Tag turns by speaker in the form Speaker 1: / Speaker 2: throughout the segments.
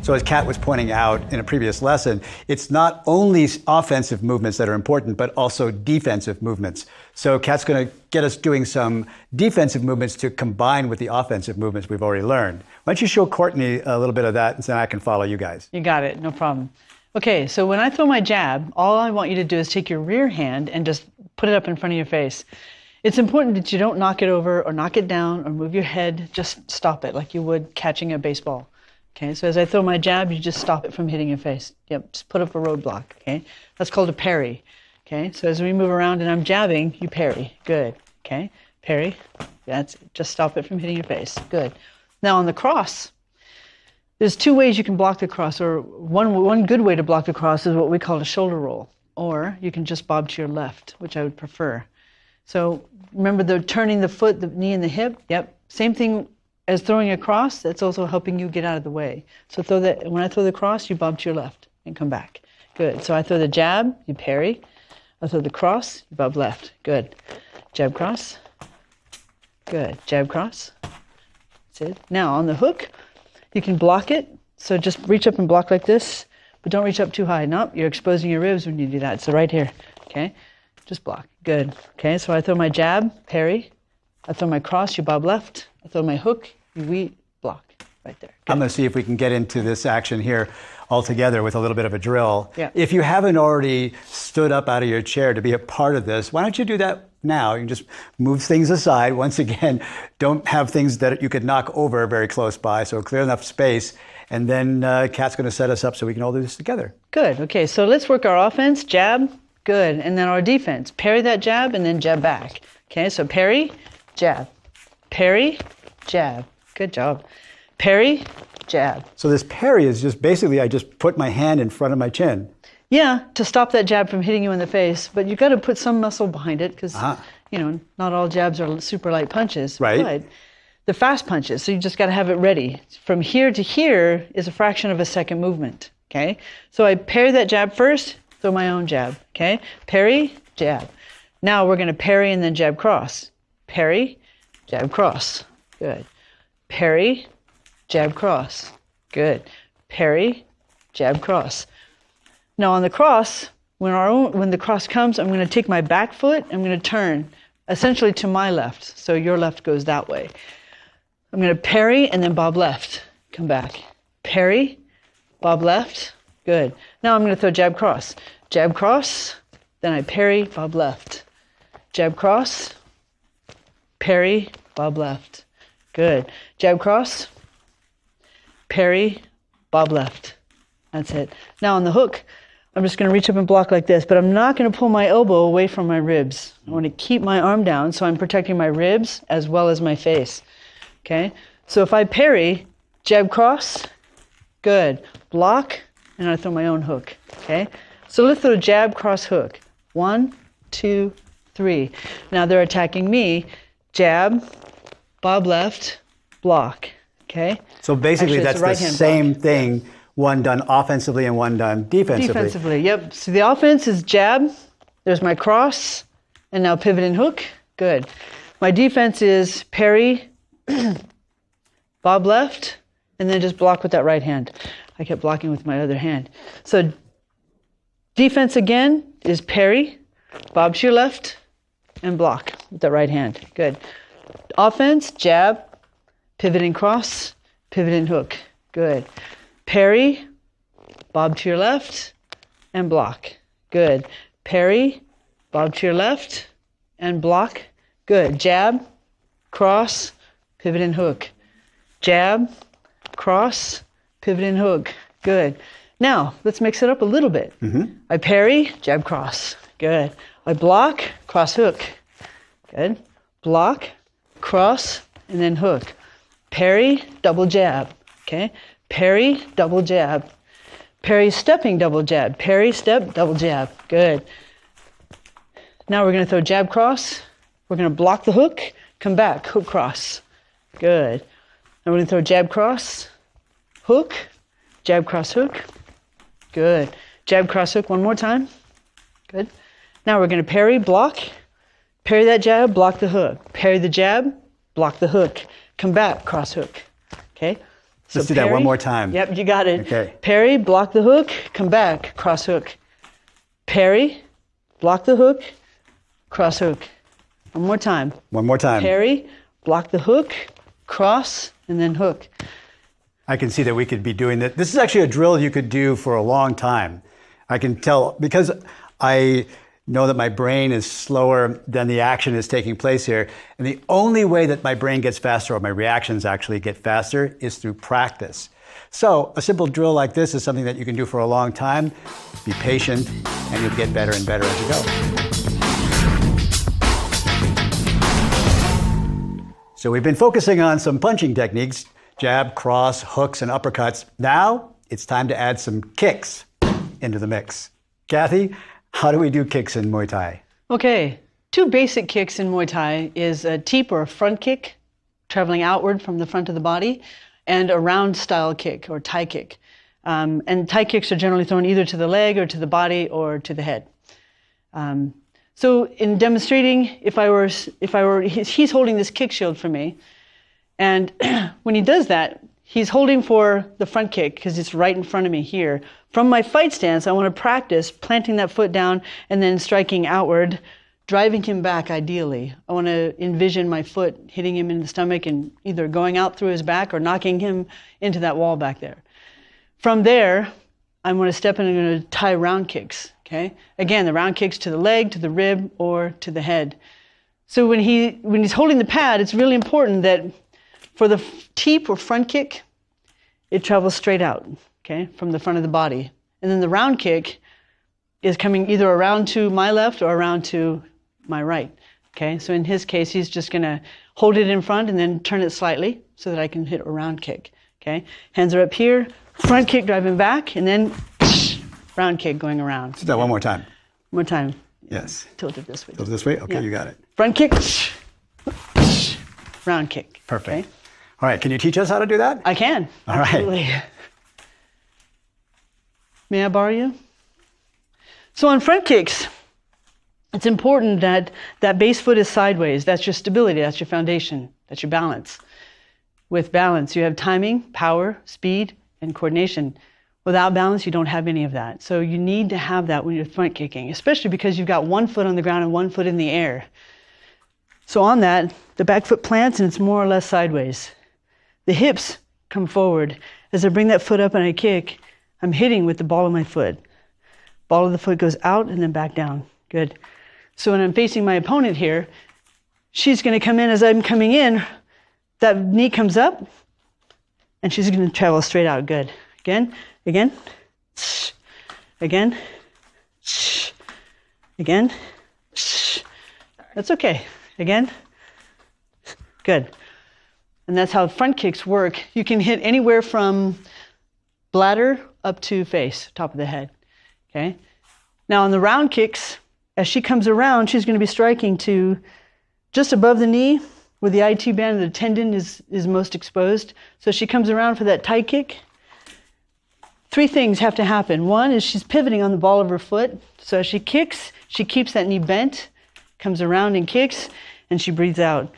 Speaker 1: So as Kat was pointing out in a previous lesson, it's not only offensive movements that are important, but also defensive movements. So Kat's going to get us doing some defensive movements to combine with the offensive movements we've already learned. Why don't you show Courtney a little bit of that, and then I can follow you guys.
Speaker 2: You got it, no problem. Okay, so when I throw my jab, all I want you to do is take your rear hand and just put it up in front of your face. It's important that you don't knock it over or knock it down or move your head. Just stop it like you would catching a baseball. Okay, so as I throw my jab, you just stop it from hitting your face. Yep, just put up a roadblock, okay? That's called a parry, okay? So as we move around and I'm jabbing, you parry. Good, okay? Parry, that's it. Just stop it from hitting your face. Good. Now on the cross, there's two ways you can block the cross, or one good way to block the cross is what we call a shoulder roll, or you can just bob to your left, which I would prefer. So remember the turning the foot, the knee and the hip? Yep, same thing as throwing a cross, that's also helping you get out of the way. So when I throw the cross, you bob to your left and come back. Good. So I throw the jab, you parry. I throw the cross, you bob left. Good. Jab cross. Good. Jab cross. That's it. Now on the hook, you can block it. So just reach up and block like this, but don't reach up too high. Nope, you're exposing your ribs when you do that. So right here, okay? Just block. Good. Okay, so I throw my jab, parry. I throw my cross, you bob left. I throw my hook, you block right there. Good.
Speaker 1: I'm going to see if we can get into this action here all together with a little bit of a drill.
Speaker 2: Yeah.
Speaker 1: If you haven't already stood up out of your chair to be a part of this, why don't you do that now? You can just move things aside. Once again, don't have things that you could knock over very close by, so clear enough space. And then Kat's going to set us up so we can all do this together.
Speaker 2: Good. Okay, so let's work our offense. Jab. Good. And then our defense. Parry that jab and then jab back. Okay, so parry, jab. Parry, jab. Good job. Parry, jab.
Speaker 1: So this parry is just basically I just put my hand in front of my chin.
Speaker 2: Yeah, to stop that jab from hitting you in the face. But you've got to put some muscle behind it because, not all jabs are super light punches.
Speaker 1: Right.
Speaker 2: But they're fast punches, so you just got to have it ready. From here to here is a fraction of a second movement. Okay? So I parry that jab first, throw my own jab. Okay? Parry, jab. Now we're going to parry and then jab cross. Parry, jab cross. Good. Parry, jab cross. Good. Parry, jab cross. Now on the cross, when the cross comes, I'm going to take my back foot, I'm going to turn essentially to my left. So your left goes that way. I'm going to parry and then bob left. Come back. Parry, bob left. Good. Now I'm going to throw jab cross. Jab cross, then I parry, bob left. Jab cross, parry, bob left. Good. Jab cross, parry, bob left. That's it. Now on the hook, I'm just going to reach up and block like this, but I'm not going to pull my elbow away from my ribs. I want to keep my arm down so I'm protecting my ribs as well as my face. Okay? So if I parry, jab cross, good. Block, and I throw my own hook. Okay? So let's throw jab, cross, hook. 1, 2, 3. Now they're attacking me. Jab, bob left, block. Okay?
Speaker 1: So basically that's the same thing. One done offensively and one done defensively.
Speaker 2: Defensively, yep. So the offense is jab, there's my cross, and now pivot and hook. Good. My defense is parry, bob left, and then just block with that right hand. I kept blocking with my other hand. So defense again is parry, bob to your left, and block with that right hand. Good. Offense, jab, pivot and cross, pivot and hook. Good. Parry, bob to your left, and block. Good. Parry, bob to your left, and block. Good. Jab, cross, pivot and hook. Jab, cross, pivot and hook. Good. Now, let's mix it up a little bit. I parry, jab, cross. Good. I block, cross, hook. Good. Block, cross, and then hook. Parry, double jab. Okay? Parry, double jab. Parry, stepping, double jab. Parry, step, double jab. Good. Now we're going to throw jab, cross. We're going to block the hook, come back, hook, cross. Good. Now we're going to throw jab, cross, hook, jab, cross, hook. Good. Jab, cross, hook one more time. Good. Now we're going to parry, block. Parry that jab, block the hook. Parry the jab, block the hook. Come back, cross hook. Okay? So
Speaker 1: Let's do that one
Speaker 2: parry.
Speaker 1: more time.
Speaker 2: Yep, you got it.
Speaker 1: Okay.
Speaker 2: Parry, block the hook, come back, cross hook. Parry, block the hook, cross hook. One more time.
Speaker 1: One more time.
Speaker 2: Parry, block the hook, cross, and then hook.
Speaker 1: I can see that we could be doing that. This is actually a drill you could do for a long time. I can tell because I know that my brain is slower than the action is taking place here. And the only way that my brain gets faster or my reactions actually get faster is through practice. So a simple drill like this is something that you can do for a long time. Be patient and you'll get better and better as you go. So we've been focusing on some punching techniques, jab, cross, hooks, and uppercuts. Now it's time to add some kicks into the mix. Kathy, how do we do kicks in Muay Thai?
Speaker 2: Okay, 2 basic kicks in Muay Thai is a teep or a front kick, traveling outward from the front of the body, and a round style kick or Thai kick. And Thai kicks are generally thrown either to the leg or to the body or to the head. So in demonstrating, he's holding this kick shield for me, and when he does that, he's holding for the front kick because it's right in front of me here. From my fight stance, I want to practice planting that foot down and then striking outward, driving him back ideally. I want to envision my foot hitting him in the stomach and either going out through his back or knocking him into that wall back there. From there, I'm going to step in and I'm going to tie round kicks. Okay? Again, the round kicks to the leg, to the rib, or to the head. So when he's holding the pad, it's really important that for the teep or front kick, it travels straight out, okay, from the front of the body. And then the round kick is coming either around to my left or around to my right, okay? So in his case, he's just going to hold it in front and then turn it slightly so that I can hit a round kick, okay? Hands are up here, front kick driving back, and then round kick going around.
Speaker 1: Do that one more time.
Speaker 2: One more time.
Speaker 1: Yes.
Speaker 2: Tilt it this way.
Speaker 1: Tilt it this way? Okay,
Speaker 2: Yeah.
Speaker 1: you got it.
Speaker 2: Front kick, round kick.
Speaker 1: Perfect.
Speaker 2: Okay?
Speaker 1: All right, can you teach us how to do that?
Speaker 2: I can.
Speaker 1: All right.
Speaker 2: Absolutely. May I borrow you? So on front kicks, it's important that that base foot is sideways. That's your stability. That's your foundation. That's your balance. With balance, you have timing, power, speed, and coordination. Without balance, you don't have any of that. So you need to have that when you're front kicking, especially because you've got one foot on the ground and one foot in the air. So on that, the back foot plants and it's more or less sideways. The hips come forward. As I bring that foot up and I kick, I'm hitting with the ball of my foot. Ball of the foot goes out and then back down. Good. So when I'm facing my opponent here, she's going to come in as I'm coming in. That knee comes up and she's going to travel straight out. Good. Again, again, again, again. That's okay. Again. Good. And that's how front kicks work. You can hit anywhere from bladder up to face, top of the head. Okay? Now on the round kicks, as she comes around, she's going to be striking to just above the knee where the IT band, the tendon is most exposed. So she comes around for that Thai kick. 3 things have to happen. One is she's pivoting on the ball of her foot. So as she kicks, she keeps that knee bent, comes around and kicks, and she breathes out.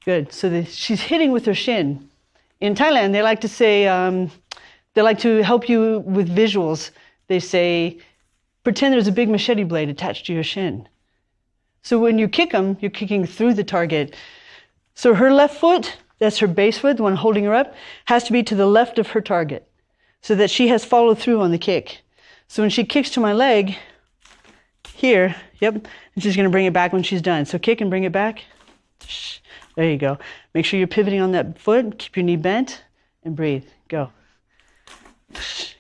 Speaker 2: Good. So she's hitting with her shin. In Thailand, they like to say, they like to help you with visuals. They say, pretend there's a big machete blade attached to your shin. So when you kick them, you're kicking through the target. So her left foot, that's her base foot, the one holding her up, has to be to the left of her target so that she has followed through on the kick. So when she kicks to my leg, here, yep, and she's going to bring it back when she's done. So kick and bring it back. There you go. Make sure you're pivoting on that foot. Keep your knee bent and breathe. Go.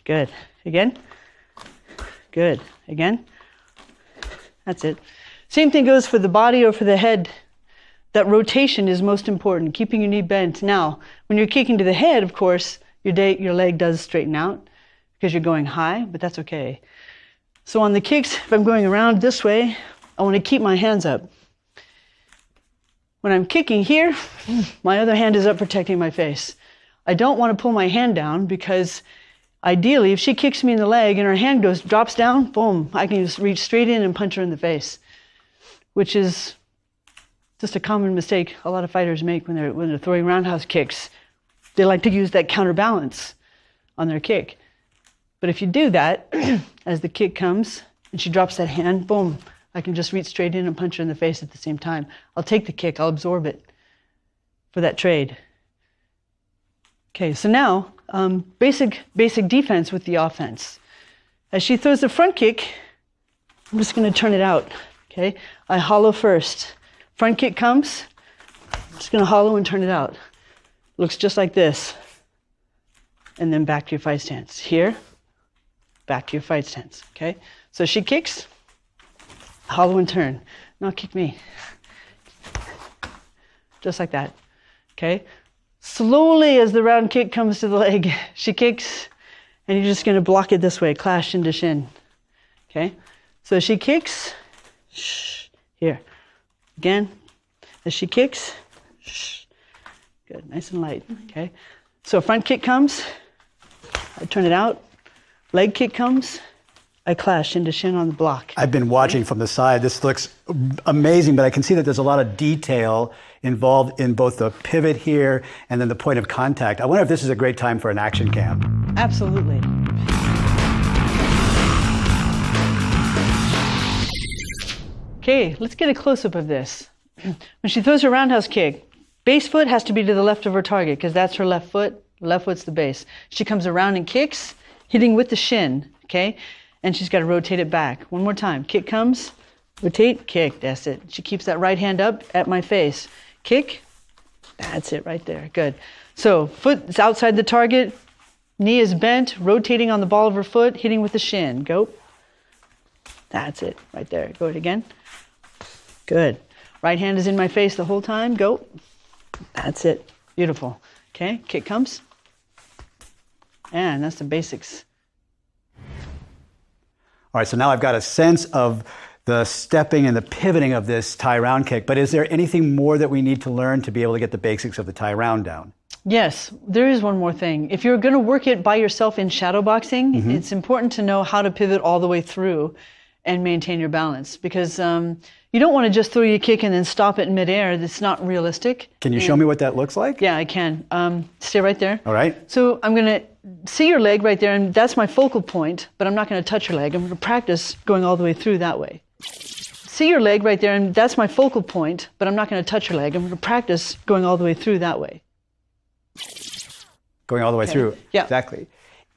Speaker 2: Good. Again. Good. Again. That's it. Same thing goes for the body or for the head. That rotation is most important, keeping your knee bent. Now, when you're kicking to the head, of course, your leg does straighten out because you're going high, but that's okay. So on the kicks, if I'm going around this way, I want to keep my hands up. When I'm kicking here, my other hand is up protecting my face. I don't want to pull my hand down because ideally, if she kicks me in the leg and her hand drops down, boom, I can just reach straight in and punch her in the face, which is just a common mistake a lot of fighters make when they're throwing roundhouse kicks. they like to use that counterbalance on their kick. But if you do that, as the kick comes and she drops that hand, boom, I can just reach straight in and punch her in the face at the same time. I'll take the kick, I'll absorb it for that trade. Okay, so now, basic defense with the offense. As she throws the front kick, I'm just going to turn it out, okay? I hollow first. Front kick comes, I'm just going to hollow and turn it out. Looks just like this. And then back to your fight stance. Here, back to your fight stance, okay? So she kicks, hollow and turn. Now kick me. Just like that, okay? Slowly as the round kick comes to the leg, she kicks, and you're just going to block it this way, clash shin to shin, okay? So she kicks, here. Again, as she kicks, good, nice and light, okay? So front kick comes, I turn it out. Leg kick comes, I clash shin to shin on the block.
Speaker 1: I've been watching from the side. This looks amazing, but I can see that there's a lot of detail involved in both the pivot here and then the point of contact. I wonder if this is a great time for an action cam.
Speaker 2: Absolutely. Okay, let's get a close-up of this. When she throws her roundhouse kick, base foot has to be to the left of her target because that's her left foot. Left foot's the base. She comes around and kicks, hitting with the shin, okay? And she's got to rotate it back. One more time. Kick comes, rotate, kick, that's it. She keeps that right hand up at my face. Kick, that's it right there, good. So foot is outside the target, knee is bent, rotating on the ball of her foot, hitting with the shin. Go. That's it right there. Go again. Good. Right hand is in my face the whole time. Go. That's it. Beautiful. Okay, kick comes. And that's the basics.
Speaker 1: All right, so now I've got a sense of the stepping and the pivoting of this tie round kick, but is there anything more that we need to learn to be able to get the basics of the tie round down?
Speaker 2: Yes, there is one more thing. If you're going to work it by yourself in shadow boxing, it's important to know how to pivot all the way through and maintain your balance, because you don't want to just throw your kick and then stop it in midair. That's not realistic.
Speaker 1: Can you show me what that looks like?
Speaker 2: Yeah, I can. Stay right there.
Speaker 1: All right.
Speaker 2: So I'm going to see your leg right there, and that's my focal point, but I'm not going to touch your leg. I'm going to practice going all the way through that way. See your leg right there, and that's my focal point, but I'm not going to touch your leg. I'm going to practice going all the way through that way.
Speaker 1: Going all the way through.
Speaker 2: Yeah.
Speaker 1: Exactly.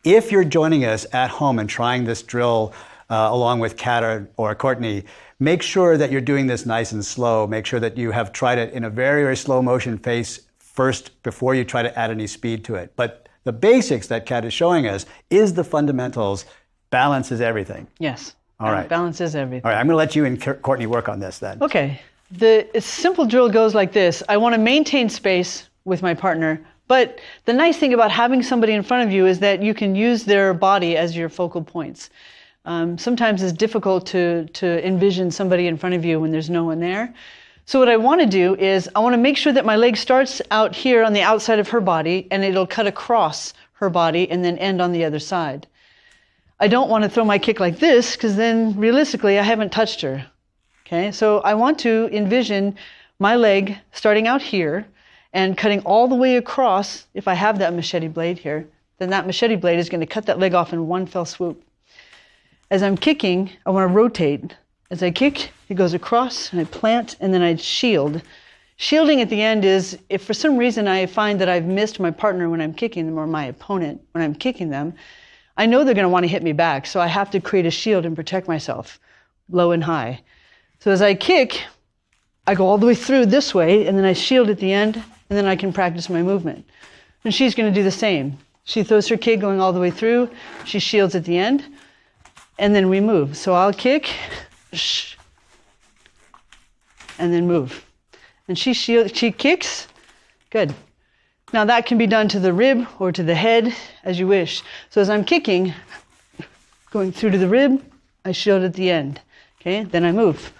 Speaker 1: If you're joining us at home and trying this drill along with Kat or Courtney, make sure that you're doing this nice and slow. Make sure that you have tried it in a very, very slow motion pace first before you try to add any speed to it. But the basics that Kat is showing us is the fundamentals. Balance is everything.
Speaker 2: Yes.
Speaker 1: All right.
Speaker 2: Balance is everything.
Speaker 1: All right, I'm going to let you and Courtney work on this then.
Speaker 2: Okay. The simple drill goes like this. I want to maintain space with my partner, but the nice thing about having somebody in front of you is that you can use their body as your focal points. Sometimes it's difficult to envision somebody in front of you when there's no one there. So what I want to do is I want to make sure that my leg starts out here on the outside of her body and it'll cut across her body and then end on the other side. I don't want to throw my kick like this because then realistically I haven't touched her. Okay, so I want to envision my leg starting out here and cutting all the way across. If I have that machete blade here, then that machete blade is going to cut that leg off in one fell swoop. As I'm kicking, I want to rotate. As I kick, it goes across, and I plant, and then I shield. Shielding at the end is, if for some reason I find that I've missed my partner when I'm kicking them, or my opponent when I'm kicking them, I know they're going to want to hit me back, so I have to create a shield and protect myself, low and high. So as I kick, I go all the way through this way, and then I shield at the end, and then I can practice my movement. And she's going to do the same. She throws her kick going all the way through, she shields at the end, and then we move. So I'll kick, and then move. And she kicks, good. Now that can be done to the rib or to the head, as you wish. So as I'm kicking, going through to the rib, I shield at the end. Okay, then I move.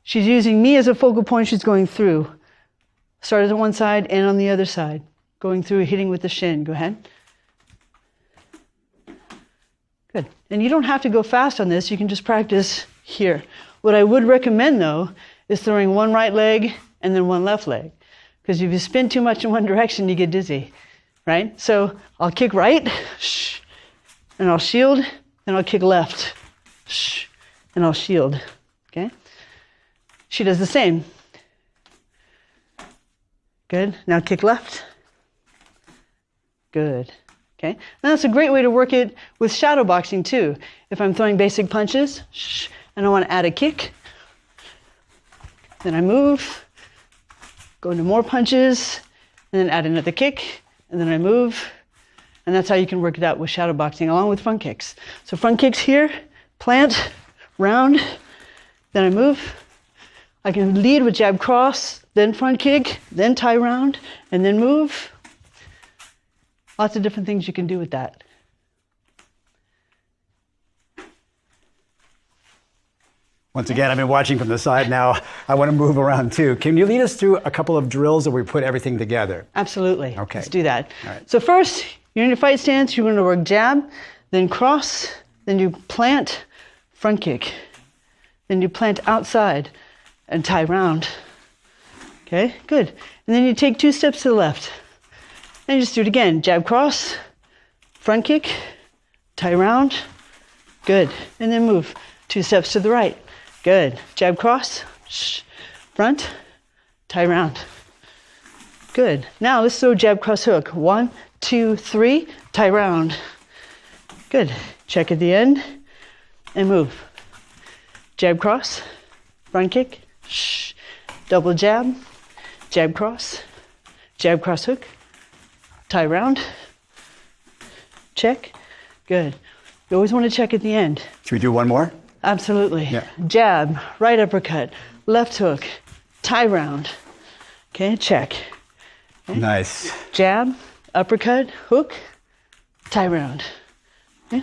Speaker 2: She's using me as a focal point, she's going through. Started on one side and on the other side. Going through, hitting with the shin. Go ahead. Good. And you don't have to go fast on this, you can just practice here. What I would recommend though, is throwing one right leg and then one left leg. Because if you spin too much in one direction, you get dizzy. right? So I'll kick right, and I'll shield, and I'll kick left, and I'll shield, okay? She does the same. Good. Now kick left. Good. Okay. And that's a great way to work it with shadow boxing too. If I'm throwing basic punches, and I want to add a kick, then I move, go into more punches, and then add another kick, and then I move. And that's how you can work it out with shadow boxing along with front kicks. So front kicks here, plant, round, then I move. I can lead with jab cross, then front kick, then tie round, and then move. Lots of different things you can do with that.
Speaker 1: Once again, I've been watching from the side now. I want to move around too. Can you lead us through a couple of drills where we put everything together?
Speaker 2: Absolutely.
Speaker 1: Okay.
Speaker 2: Let's do that.
Speaker 1: All right.
Speaker 2: So first, you're in your fight stance. You're going to work jab, then cross, then you plant, front kick. Then you plant outside and tie round. Okay, good. And then you take 2 steps to the left. And you just do it again. Jab cross, front kick, tie round. Good. And then move 2 steps to the right. Good. Jab cross, front, tie round. Good. Now let's throw jab cross hook. 1, 2, 3, tie round. Good. Check at the end and move. Jab cross, front kick, double jab cross hook, tie round, check, good. You always want to check at the end.
Speaker 1: Should we do one more?
Speaker 2: Absolutely.
Speaker 1: Yeah.
Speaker 2: Jab, right uppercut, left hook, tie round. Okay, check. Okay.
Speaker 1: Nice.
Speaker 2: Jab, uppercut, hook, tie round. Okay.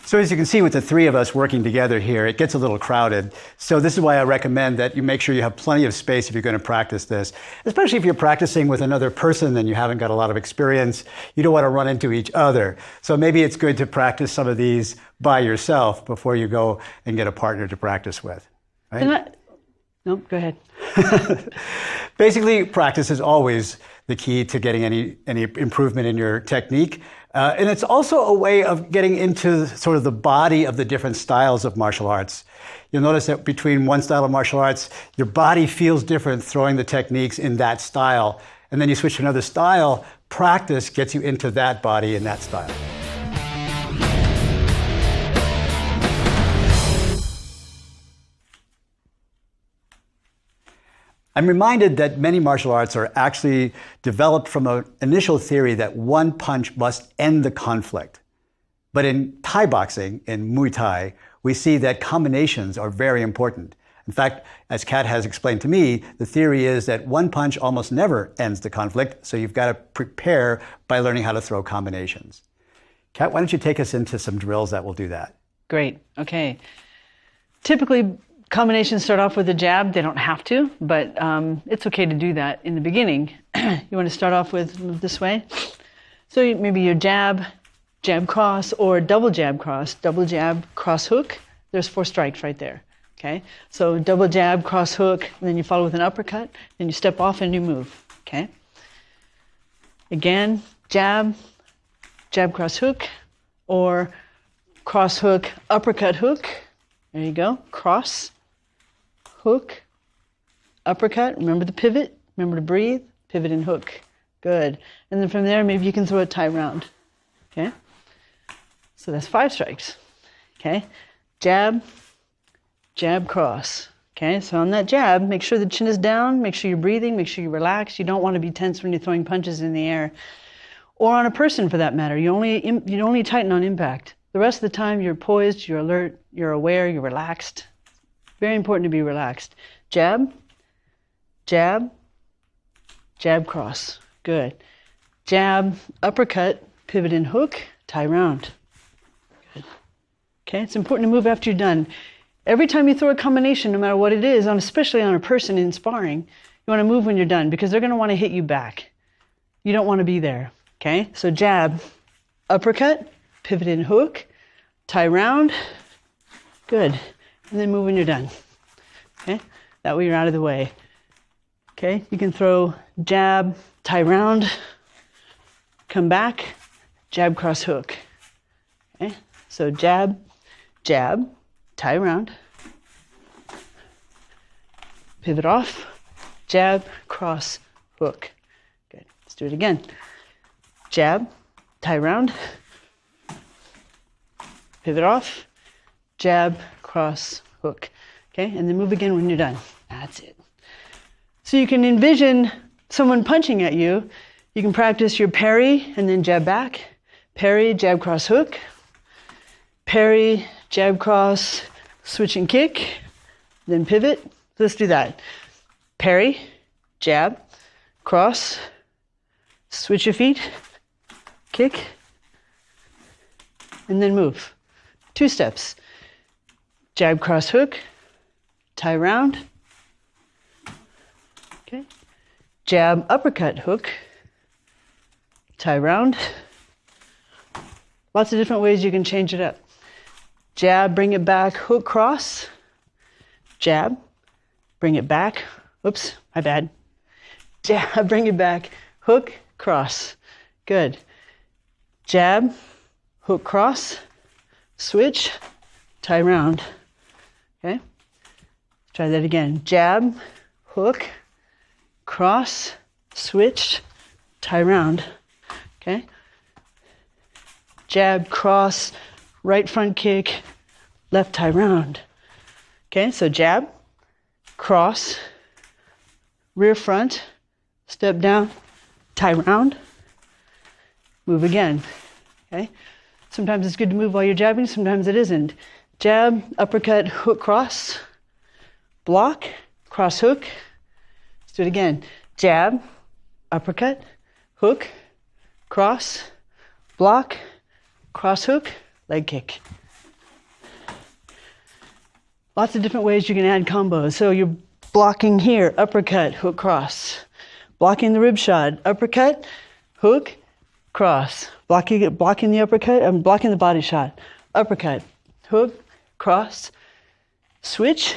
Speaker 1: So as you can see with the 3 of us working together here, it gets a little crowded. So this is why I recommend that you make sure you have plenty of space if you're going to practice this, especially if you're practicing with another person and you haven't got a lot of experience. You don't want to run into each other. So maybe it's good to practice some of these by yourself before you go and get a partner to practice with. Right?
Speaker 2: No, go ahead.
Speaker 1: Basically, practice is always the key to getting any improvement in your technique. And it's also a way of getting into sort of the body of the different styles of martial arts. You'll notice that between one style of martial arts, your body feels different throwing the techniques in that style. And then you switch to another style, practice gets you into that body in that style. I'm reminded that many martial arts are actually developed from an initial theory that one punch must end the conflict. But in Thai boxing, in Muay Thai, we see that combinations are very important. In fact, as Kat has explained to me, the theory is that one punch almost never ends the conflict, so you've got to prepare by learning how to throw combinations. Kat, why don't you take us into some drills that will do that?
Speaker 2: Great. Okay. Typically, combinations start off with a jab. They don't have to, but it's okay to do that in the beginning. You want to start off with move this way. So maybe your jab, jab cross, or double jab, cross hook. There's 4 strikes right there. Okay. So double jab, cross hook, and then you follow with an uppercut. Then you step off and you move. Okay. Again, jab, cross hook, or cross hook, uppercut hook. There you go. Cross, hook, uppercut. Remember the pivot. Remember to breathe. Pivot and hook. Good. And then from there, maybe you can throw a tie round. Okay? So that's 5 strikes. Okay? Jab, cross. Okay? So on that jab, make sure the chin is down. Make sure you're breathing. Make sure you relax. You don't want to be tense when you're throwing punches in the air. Or on a person, for that matter. You only tighten on impact. The rest of the time, you're poised, you're alert, you're aware, you're relaxed. Very important to be relaxed. Jab, cross. Good. Jab, uppercut, pivot and hook, tie round. Good. Okay, it's important to move after you're done. Every time you throw a combination, no matter what it is, especially on a person in sparring, you want to move when you're done because they're going to want to hit you back. You don't want to be there. Okay, so jab, uppercut, pivot and hook, tie round, good, and then move when you're done. Okay, that way you're out of the way. Okay, you can throw jab, tie round, come back, jab, cross, hook. Okay? So jab, jab, tie around, pivot off, jab, cross, hook. Good. Let's do it again. Jab, tie around, pivot off, jab, cross, hook. Okay, and then move again when you're done. That's it. So you can envision someone punching at you. You can practice your parry and then jab back. Parry, jab, cross, hook. Parry, jab, cross, switch and kick. Then pivot. Let's do that. Parry, jab, cross, switch your feet, kick, and then move. 2 steps. Jab, cross, hook, tie round. Okay. Jab, uppercut, hook, tie round. Lots of different ways you can change it up. Jab, bring it back, hook, cross. Jab, bring it back. Oops, my bad. Jab, bring it back, hook, cross. Good. Jab, hook, cross, switch, tie round. Okay? Try that again. Jab, hook, cross, switch, tie round. Okay? Jab, cross, right front kick, left tie round. Okay, so jab, cross, rear front, step down, tie round, move again. Okay? Sometimes it's good to move while you're jabbing, sometimes it isn't. Jab, uppercut, hook, cross, block, cross, hook. Let's do it again. Jab, uppercut, hook, cross, block, cross, hook, leg kick. Lots of different ways you can add combos. So you're blocking here, uppercut, hook, cross. Blocking the rib shot, uppercut, hook, cross. Blocking the uppercut, I'm blocking the body shot. Uppercut, hook, cross, switch,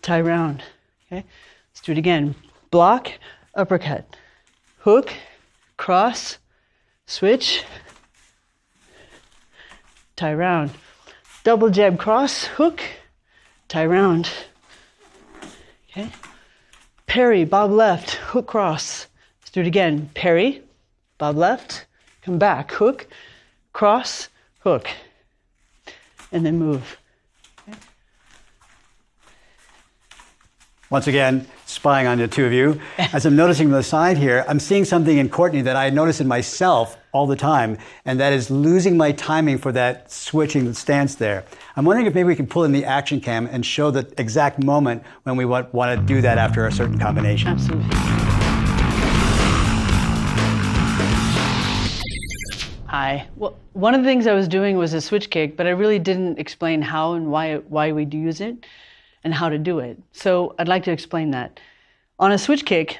Speaker 2: tie round. Okay? Let's do it again. Block, uppercut, hook, cross, switch, tie round. Double jab, cross, hook, tie round. Okay? Parry, bob left, hook, cross. Let's do it again. Parry, bob left, come back, hook, cross, hook, and then move. Okay?
Speaker 1: Once again, spying on the two of you. As I'm noticing from the side here, I'm seeing something in Courtney that I notice in myself all the time, and that is losing my timing for that switching stance there. I'm wondering if maybe we can pull in the action cam and show the exact moment when we want to do that after a certain combination.
Speaker 2: Absolutely. Hi. Well, one of the things I was doing was a switch kick, but I really didn't explain how and why we do use it and how to do it. So I'd like to explain that. On a switch kick,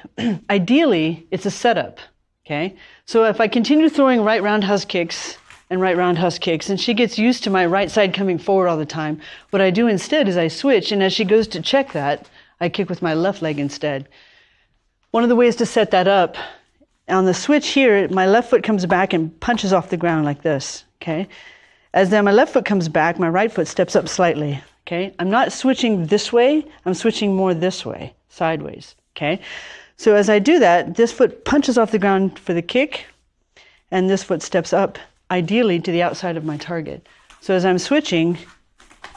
Speaker 2: ideally, it's a setup, okay? So if I continue throwing right roundhouse kicks and right roundhouse kicks, and she gets used to my right side coming forward all the time, what I do instead is I switch, and as she goes to check that, I kick with my left leg instead. One of the ways to set that up, on the switch here, my left foot comes back and punches off the ground like this, okay? As then my left foot comes back, my right foot steps up slightly, okay? I'm not switching this way, I'm switching more this way, sideways, okay? So as I do that, this foot punches off the ground for the kick, and this foot steps up, ideally to the outside of my target. So as I'm switching,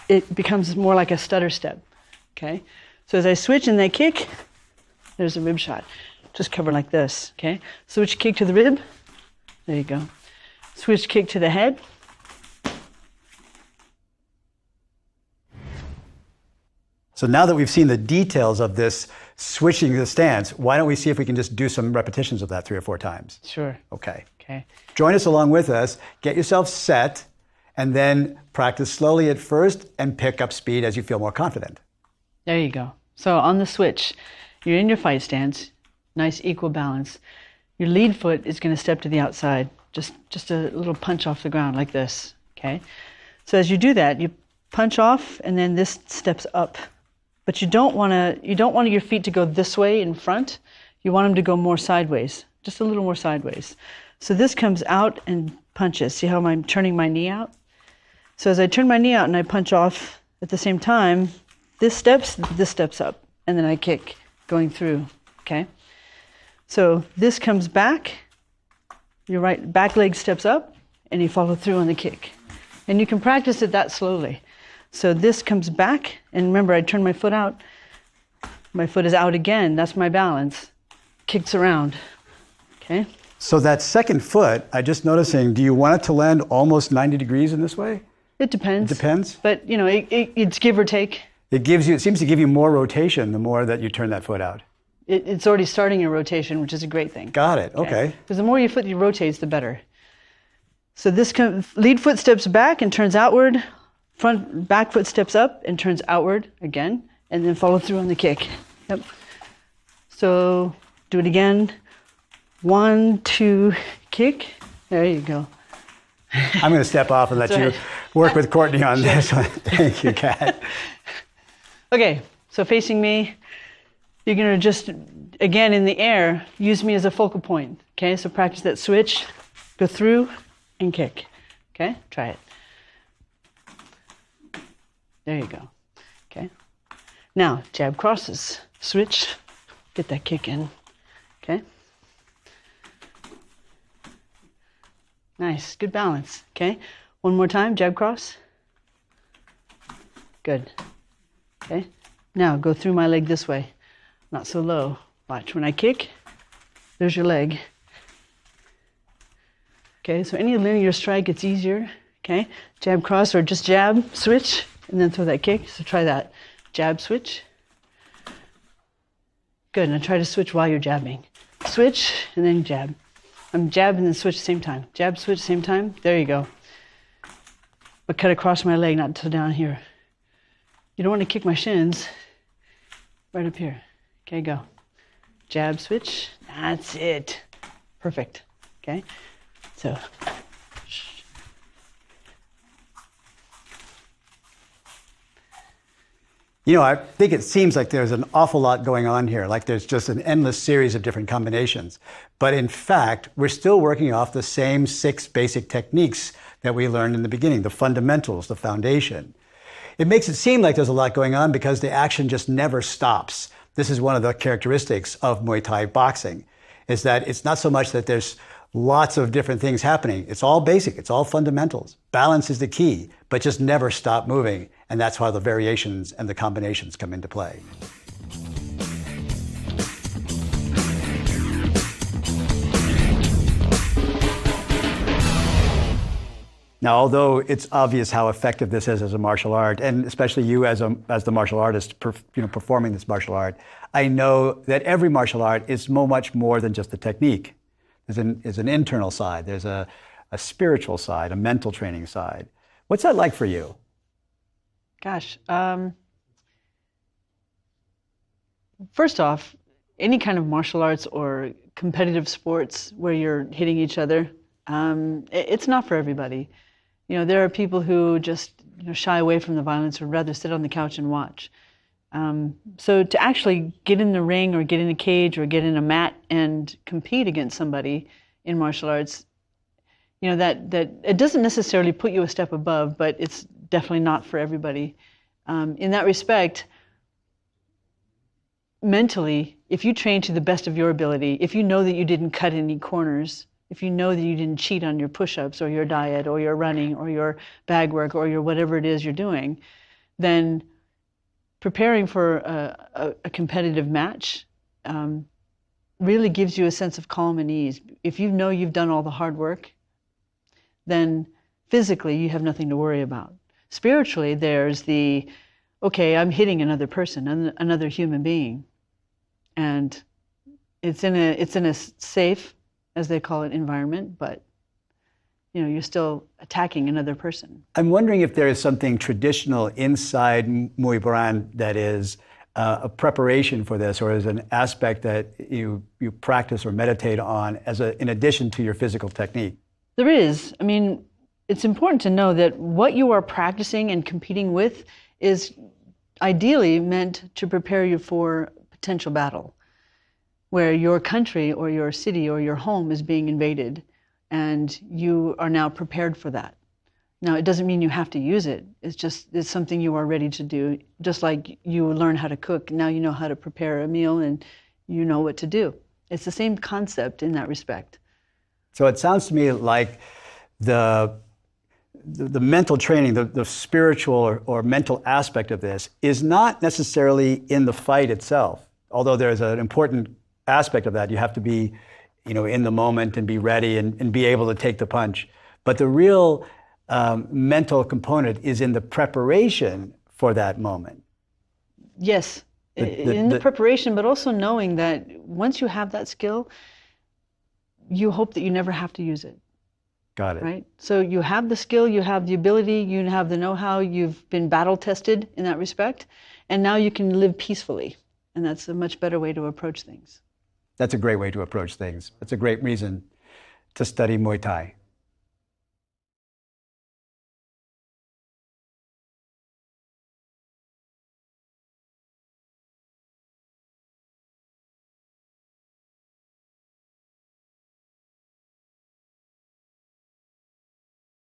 Speaker 2: it becomes more like a stutter step, okay? So as I switch and they kick, there's a rib shot. Just cover like this, okay? Switch kick to the rib, there you go. Switch kick to the head.
Speaker 1: So now that we've seen the details of this switching the stance, why don't we see if we can just do some repetitions of that 3 or 4 times?
Speaker 2: Sure.
Speaker 1: Okay.
Speaker 2: Okay.
Speaker 1: Join us along with us, get yourself set, and then practice slowly at first and pick up speed as you feel more confident.
Speaker 2: There you go. So on the switch, you're in your fight stance, nice equal balance. Your lead foot is going to step to the outside, just a little punch off the ground like this, okay? So as you do that, you punch off and then this steps up. But you don't want your feet to go this way in front. You want them to go more sideways. just a little more sideways. So this comes out and punches. See how I'm turning my knee out? So as I turn my knee out and I punch off at the same time, this steps up, and then I kick going through, okay? So this comes back, your right back leg steps up, and you follow through on the kick. And you can practice it that slowly. So this comes back, and remember, I turn my foot out. My foot is out again. That's my balance. Kicks around, okay?
Speaker 1: So that second foot, I just noticing, do you want it to land almost 90 degrees in this way?
Speaker 2: It depends.
Speaker 1: It depends?
Speaker 2: But, you know, it's give or take.
Speaker 1: It seems to give you more rotation the more that you turn that foot out.
Speaker 2: It's already starting a rotation, which is a great thing.
Speaker 1: Got it, okay.
Speaker 2: Because the more your foot rotates, the better. So this lead foot steps back and turns outward. Back foot steps up and turns outward again, and then follow through on the kick. Yep. So do it again. 1, 2, kick. There you go.
Speaker 1: I'm going to step off and let you work with Courtney on this one. Thank you, Kat.
Speaker 2: Okay, so facing me, you're going to just, again in the air, use me as a focal point. Okay, so practice that switch, go through and kick. Okay, try it. There you go. Okay. Now, jab crosses, switch, get that kick in. Okay. Nice, good balance. Okay, one more time, jab cross. Good. Okay, now go through my leg this way, not so low. Watch, when I kick, there's your leg. Okay, so any linear strike, it's easier. Okay, jab cross or just jab, switch, and then throw that kick. So try that. Jab, switch. Good, now try to switch while you're jabbing. Switch, and then jab. Jab and then switch at the same time. Jab, switch, same time. There you go. But cut across my leg, not to down here. You don't want to kick my shins. Right up here. Okay, go. Jab, switch. That's it. Perfect. Okay? So.
Speaker 1: You know, I think it seems like there's an awful lot going on here, like there's just an endless series of different combinations. But in fact, we're still working off the same 6 basic techniques that we learned in the beginning, the fundamentals, the foundation. It makes it seem like there's a lot going on because the action just never stops. This is one of the characteristics of Muay Thai boxing, is that it's not so much that there's lots of different things happening. It's all basic. It's all fundamentals. Balance is the key, but just never stop moving. And that's why the variations and the combinations come into play. Now, although it's obvious how effective this is as a martial art, and especially you as the martial artist performing this martial art, I know that every martial art is much more than just the technique. There's an internal side. There's a spiritual side, a mental training side. What's that like for you?
Speaker 2: Gosh. First off, any kind of martial arts or competitive sports where you're hitting each other, it's not for everybody. You know, there are people who just shy away from the violence or rather sit on the couch and watch. So to actually get in the ring or get in a cage or get in a mat and compete against somebody in martial arts, that it doesn't necessarily put you a step above, but it's definitely not for everybody. In that respect, mentally, if you train to the best of your ability, if you know that you didn't cut any corners, if you know that you didn't cheat on your push-ups or your diet or your running or your bag work or your whatever it is you're doing, then preparing for a competitive match really gives you a sense of calm and ease. If you know you've done all the hard work, then physically you have nothing to worry about. Spiritually, there's okay, I'm hitting another person, another human being. And it's in a safe, as they call it, environment, but you're still attacking another person.
Speaker 1: I'm wondering if there is something traditional inside Muay Boran that is a preparation for this, or is an aspect that you practice or meditate on in addition to your physical technique.
Speaker 2: There is. I mean, it's important to know that what you are practicing and competing with is ideally meant to prepare you for potential battle. where your country or your city or your home is being invaded, and you are now prepared for that. Now, it doesn't mean you have to use it. It's something you are ready to do. Just like you learn how to cook, now you know how to prepare a meal and you know what to do. It's the same concept in that respect.
Speaker 1: So it sounds to me like the mental training, the spiritual or mental aspect of this is not necessarily in the fight itself, although there's an important aspect of that. You have to be, in the moment and be ready and be able to take the punch. But the real mental component is in the preparation for that moment.
Speaker 2: Yes, in the preparation, but also knowing that once you have that skill, you hope that you never have to use it.
Speaker 1: Got it.
Speaker 2: Right? So you have the skill, you have the ability, you have the know-how, you've been battle tested in that respect, and now you can live peacefully. And that's a much better way to approach things.
Speaker 1: That's a great way to approach things. That's a great reason to study Muay Thai.